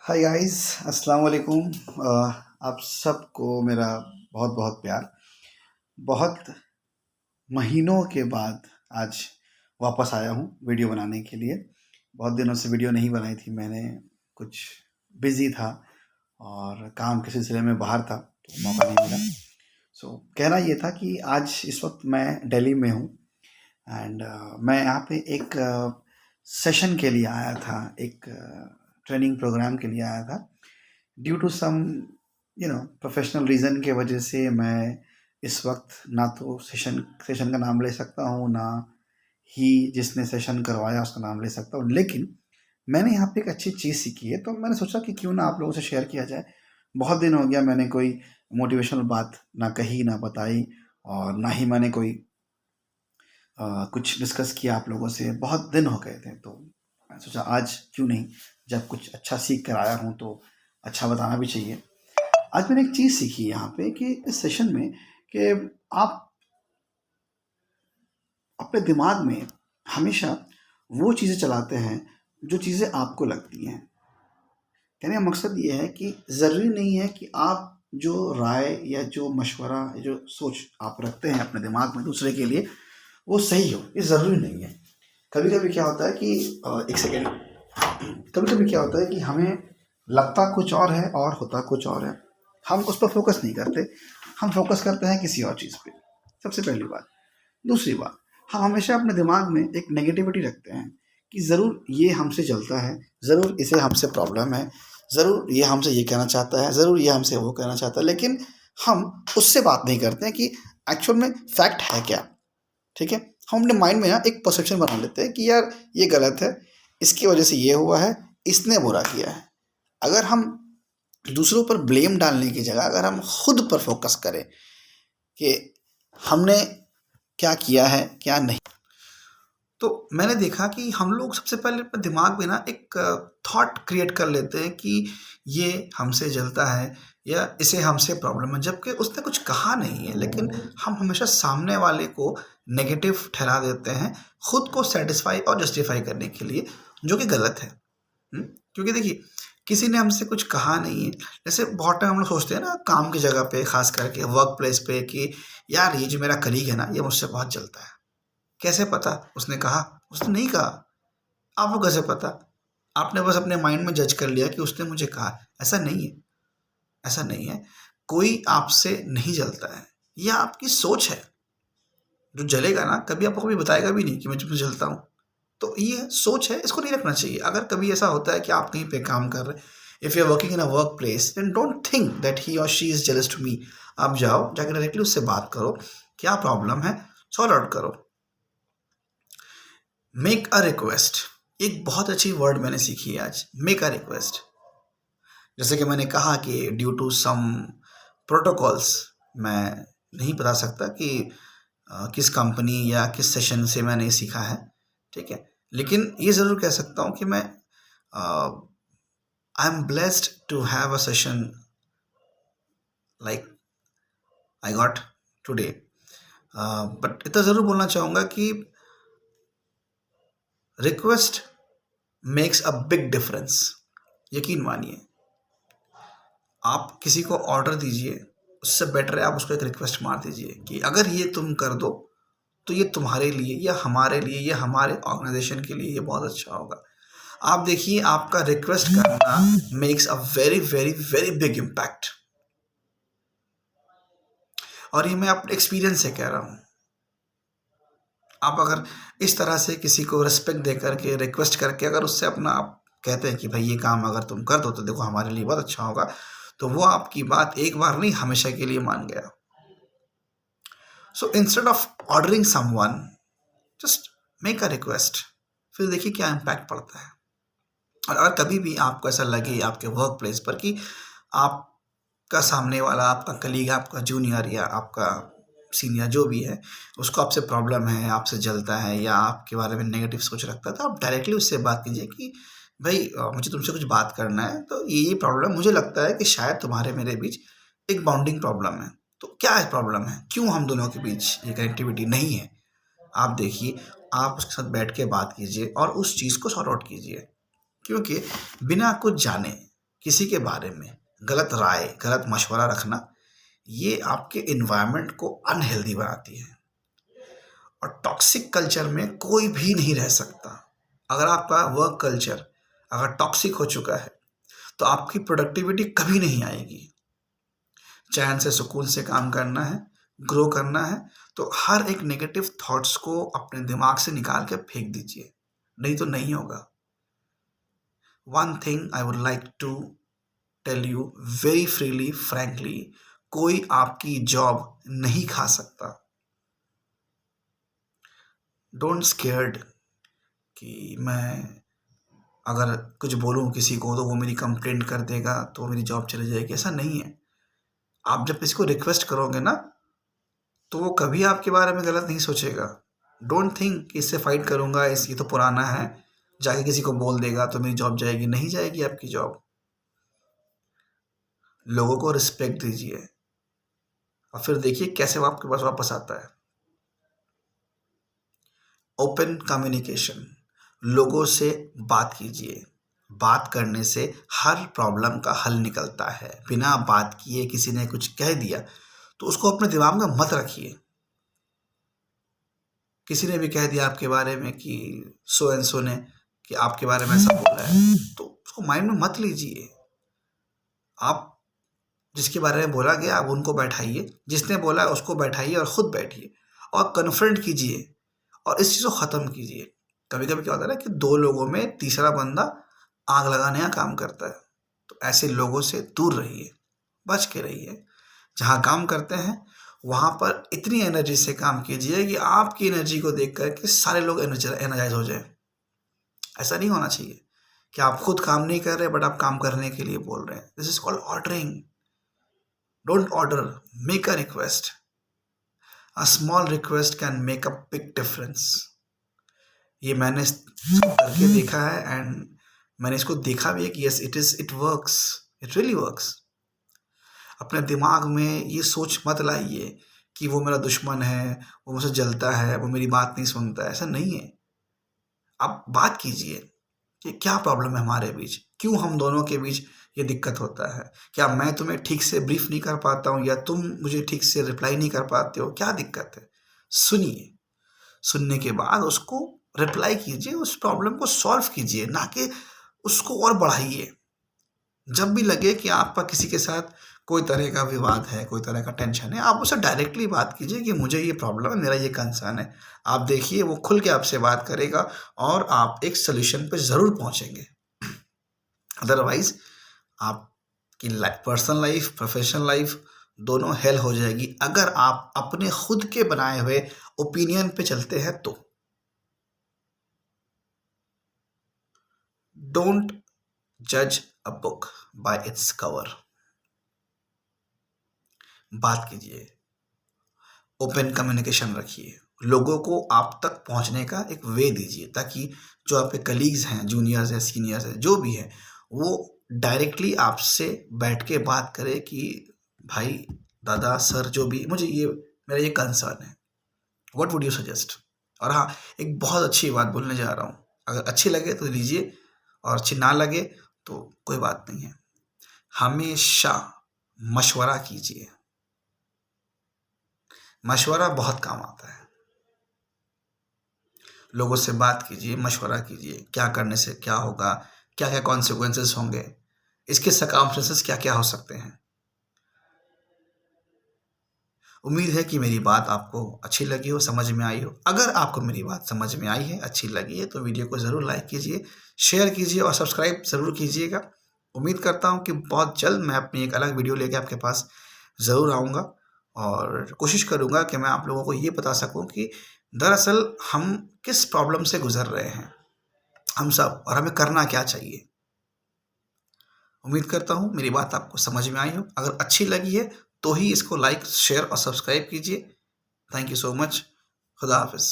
Hi guys, अस्सलाम वालेकुम। आप सबको मेरा बहुत बहुत प्यार। बहुत महीनों के बाद आज वापस आया हूँ वीडियो बनाने के लिए। बहुत दिनों से वीडियो नहीं बनाई थी मैंने, कुछ बिज़ी था और काम के सिलसिले में बाहर था तो मौका नहीं मिला। कहना ये था कि आज इस वक्त मैं दिल्ली में हूँ एंड मैं यहाँ पे एक सेशन के लिए आया था, एक ट्रेनिंग प्रोग्राम के लिए आया था। Due to some professional reason के वजह से मैं इस वक्त ना तो सेशन का नाम ले सकता हूँ, ना ही जिसने सेशन करवाया उसका नाम ले सकता हूँ। लेकिन मैंने यहाँ पे एक अच्छी चीज़ सीखी है तो मैंने सोचा कि क्यों ना आप लोगों से शेयर किया जाए। बहुत दिन हो गया मैंने कोई मोटिवेशनल बात ना कही ना बताई, और ना ही मैंने कोई कुछ डिस्कस किया आप लोगों से। बहुत दिन हो गए थे तो मैं सोचा आज क्यों नहीं, जब कुछ अच्छा सीख कर आया हूँ तो अच्छा बताना भी चाहिए। आज मैंने एक चीज़ सीखी यहाँ पे कि इस सेशन में कि आप अपने दिमाग में हमेशा वो चीज़ें चलाते हैं जो चीज़ें आपको लगती हैं। कहने का मकसद ये है कि ज़रूरी नहीं है कि आप जो राय या जो मशवरा या जो सोच आप रखते हैं अपने दिमाग में दूसरे के लिए वो सही हो, ये ज़रूरी नहीं है। कभी कभी क्या होता है कि एक सेकेंड, कभी कभी क्या होता है कि हमें लगता कुछ और है और होता कुछ और है। हम उस पर फोकस नहीं करते, हम फोकस करते हैं किसी और चीज़ पे। सबसे पहली बात। दूसरी बात, हम हमेशा अपने दिमाग में एक नेगेटिविटी रखते हैं कि ज़रूर ये हमसे जलता है, ज़रूर इसे हमसे प्रॉब्लम है, ज़रूर ये हमसे ये कहना चाहता है, ज़रूर ये हमसे वो कहना चाहता है। लेकिन हम उससे बात नहीं करते हैं कि एक्चुअल में फैक्ट है क्या। ठीक है, हम अपने माइंड में ना एक परसेप्शन बना लेते हैं कि यार ये गलत है, इसकी वजह से ये हुआ है, इसने बुरा किया है। अगर हम दूसरों पर ब्लेम डालने की जगह अगर हम खुद पर फोकस करें कि हमने क्या किया है क्या नहीं, तो मैंने देखा कि हम लोग सबसे पहले अपने दिमाग में ना एक थॉट क्रिएट कर लेते हैं कि ये हमसे जलता है या इसे हमसे प्रॉब्लम है, जबकि उसने कुछ कहा नहीं है। लेकिन हम हमेशा सामने वाले को नेगेटिव ठहरा देते हैं खुद को सेटिस्फाई और जस्टिफाई करने के लिए, जो कि गलत है। क्योंकि देखिए, किसी ने हमसे कुछ कहा नहीं है। जैसे बहुत टाइम हम लोग सोचते हैं ना काम की जगह पे, खास करके वर्क प्लेस पे, कि यार ये जो मेरा कलीग है ना ये मुझसे बहुत जलता है। कैसे पता? उसने कहा? उसने नहीं कहा। आपको कैसे पता? आपने बस अपने माइंड में जज कर लिया कि उसने मुझे कहा। ऐसा नहीं है, ऐसा नहीं है। कोई आपसे नहीं जलता है, यह आपकी सोच है। जो जलेगा ना कभी आपको कभी बताएगा भी नहीं कि मैं तुमसे जलता हूँ। तो ये सोच है, इसको नहीं रखना चाहिए। अगर कभी ऐसा होता है कि आप कहीं पे काम कर रहे हैं, if you are working in a work place, then don't think that he और she is jealous to me. आप जाओ, जाकर डायरेक्टली उससे बात करो, क्या प्रॉब्लम है, सॉल्व आउट करो। मेक अ रिक्वेस्ट, एक बहुत अच्छी वर्ड मैंने सीखी है आज, मेक अ रिक्वेस्ट। जैसे कि मैंने कहा कि ड्यू टू सम प्रोटोकॉल्स मैं नहीं बता सकता कि किस कंपनी या किस सेशन से मैंने ये सीखा है। ठीक है, लेकिन ये ज़रूर कह सकता हूँ कि मैं I am blessed to have a session like I got today. But इतना ज़रूर बोलना चाहूँगा कि request makes a big difference. यकीन मानिए, आप किसी को ऑर्डर दीजिए, उससे बेटर है आप उसको एक रिक्वेस्ट मार दीजिए कि अगर ये तुम कर दो तो ये तुम्हारे लिए या हमारे लिए या हमारे ऑर्गेनाइजेशन के लिए ये बहुत अच्छा होगा। आप देखिए, आपका रिक्वेस्ट करना makes a very very very big impact. और ये मैं अपने एक्सपीरियंस से कह रहा हूँ। आप अगर इस तरह से किसी को रिस्पेक्ट दे करके, रिक्वेस्ट करके, अगर उससे अपना आप कहते हैं कि भाई ये काम अगर तुम कर दो तो देखो हमारे लिए बहुत अच्छा होगा, तो वो आपकी बात एक बार नहीं हमेशा के लिए मान गया। So instead of ordering someone, just make a request, फिर देखिए क्या इम्पैक्ट पड़ता है। और अगर कभी भी आपको ऐसा लगे आपके वर्क प्लेस पर कि आपका सामने वाला, आपका कलीग, आपका जूनियर या आपका सीनियर जो भी है, उसको आपसे प्रॉब्लम है, आपसे जलता है या आपके बारे में नेगेटिव सोच रखता है, तो आप डायरेक्टली उससे बात कीजिए कि भाई मुझे तुमसे कुछ बात करना है, तो ये प्रॉब्लम मुझे लगता है कि शायद तुम्हारे मेरे बीच एक बाउंडिंग प्रॉब्लम है। तो क्या है प्रॉब्लम है, क्यों हम दोनों के बीच ये कनेक्टिविटी नहीं है? आप देखिए, आप उसके साथ बैठ के बात कीजिए और उस चीज़ को सॉर्ट आउट कीजिए। क्योंकि बिना कुछ जाने किसी के बारे में गलत राय, गलत मशवरा रखना, ये आपके इन्वायरमेंट को अनहेल्दी बनाती है। और टॉक्सिक कल्चर में कोई भी नहीं रह सकता। अगर आपका वर्क कल्चर अगर टॉक्सिक हो चुका है तो आपकी प्रोडक्टिविटी कभी नहीं आएगी। चैन से सुकून से काम करना है, ग्रो करना है, तो हर एक नेगेटिव थॉट्स को अपने दिमाग से निकाल के फेंक दीजिए, नहीं तो नहीं होगा। One thing I would like to tell you very freely, frankly, कोई आपकी जॉब नहीं खा सकता। डोंट स्केयर्ड कि मैं अगर कुछ बोलूँ किसी को तो वो मेरी कंप्लेंट कर देगा तो मेरी जॉब चली जाएगी, ऐसा नहीं है। आप जब किसी को रिक्वेस्ट करोगे ना तो वो कभी आपके बारे में गलत नहीं सोचेगा। डोंट थिंक कि इससे फाइट करूँगा, ये तो पुराना है, जाके किसी को बोल देगा तो मेरी जॉब जाएगी, नहीं जाएगी आपकी जॉब। लोगों को रिस्पेक्ट दीजिए और फिर देखिए कैसे वो आपके पास वापस आता है। ओपन कम्युनिकेशन, लोगों से बात कीजिए। बात करने से हर प्रॉब्लम का हल निकलता है। बिना बात किए किसी ने कुछ कह दिया तो उसको अपने दिमाग में मत रखिए। किसी ने भी कह दिया आपके बारे में कि सो एंड सो ने कि आपके बारे में ऐसा बोला है, तो उसको माइंड में मत लीजिए। आप जिसके बारे में बोला गया आप उनको बैठाइए, जिसने बोला उसको बैठाइए और ख़ुद बैठिए और कन्फ्रंट कीजिए और इस चीज़ को ख़त्म कीजिए। कभी कभी क्या होता है ना कि दो लोगों में तीसरा बंदा आग लगाने का काम करता है, तो ऐसे लोगों से दूर रहिए, बच के रहिए। जहाँ काम करते हैं वहाँ पर इतनी एनर्जी से काम कीजिए कि आपकी एनर्जी को देख कर के सारे लोग एनर्जाइज हो जाए। ऐसा नहीं होना चाहिए कि आप खुद काम नहीं कर रहे बट आप काम करने के लिए बोल रहे हैं। This is called ordering. Don't order, make a request. A small request can make a big difference. ये मैंने इसको करके देखा है एंड मैंने इसको देखा भी है कि yes it works, it really works. अपने दिमाग में ये सोच मत लाइए कि वो मेरा दुश्मन है, वो मुझसे जलता है, वो मेरी बात नहीं सुनता है, ऐसा नहीं है। आप बात कीजिए कि क्या प्रॉब्लम है हमारे बीच, क्यों हम दोनों के बीच ये दिक्कत होता है, क्या मैं तुम्हें ठीक से ब्रीफ नहीं कर पाता हूँ या तुम मुझे ठीक से रिप्लाई नहीं कर पाते हो, क्या दिक्कत है। सुनिए, सुनने के बाद उसको रिप्लाई कीजिए, उस प्रॉब्लम को सॉल्व कीजिए, ना कि उसको और बढ़ाइए। जब भी लगे कि आपका किसी के साथ कोई तरह का विवाद है, कोई तरह का टेंशन है, आप उससे डायरेक्टली बात कीजिए कि मुझे ये प्रॉब्लम है, मेरा ये कंसर्न है। आप देखिए वो खुल के आपसे बात करेगा और आप एक सोल्यूशन पे ज़रूर पहुंचेंगे। अदरवाइज आपकी पर्सनल लाइफ, प्रोफेशनल लाइफ दोनों हेल हो जाएगी अगर आप अपने खुद के बनाए हुए ओपिनियन पे चलते हैं तो। डोंट जज a book by its cover. बात कीजिए, ओपन कम्युनिकेशन रखिए, लोगों को आप तक पहुंचने का एक वे दीजिए ताकि जो आपके कलीग्स हैं, जूनियर्स हैं, सीनियर्स हैं, जो भी हैं, वो डायरेक्टली आपसे बैठ के बात करें कि भाई, दादा, सर, जो भी, मुझे ये मेरा ये कंसर्न है, व्हाट वुड यू सजेस्ट। और हाँ, एक बहुत अच्छी बात बोलने जा रहा हूँ, अगर अच्छी लगे तो लीजिए और अच्छी ना लगे तो कोई बात नहीं है। हमेशा मशवरा कीजिए, मशवरा बहुत काम आता है। लोगों से बात कीजिए, मशवरा कीजिए, क्या करने से क्या होगा, क्या क्या कॉन्सिक्वेंसेस होंगे, इसके सर्कमस्टेंसेस क्या क्या हो सकते हैं। उम्मीद है कि मेरी बात आपको अच्छी लगी हो, समझ में आई हो। अगर आपको मेरी बात समझ में आई है, अच्छी लगी है, तो वीडियो को ज़रूर लाइक कीजिए, शेयर कीजिए और सब्सक्राइब ज़रूर कीजिएगा। उम्मीद करता हूँ कि बहुत जल्द मैं अपनी एक अलग वीडियो लेके आपके पास ज़रूर आऊँगा और कोशिश करूँगा कि मैं आप लोगों को ये बता सकूँ कि दरअसल हम किस प्रॉब्लम से गुज़र रहे हैं हम सब, और हमें करना क्या चाहिए। उम्मीद करता हूँ मेरी बात आपको समझ में आई हो। अगर अच्छी लगी है तो ही इसको लाइक, शेयर और सब्सक्राइब कीजिए। Thank you so much. खुदा हाफिज़।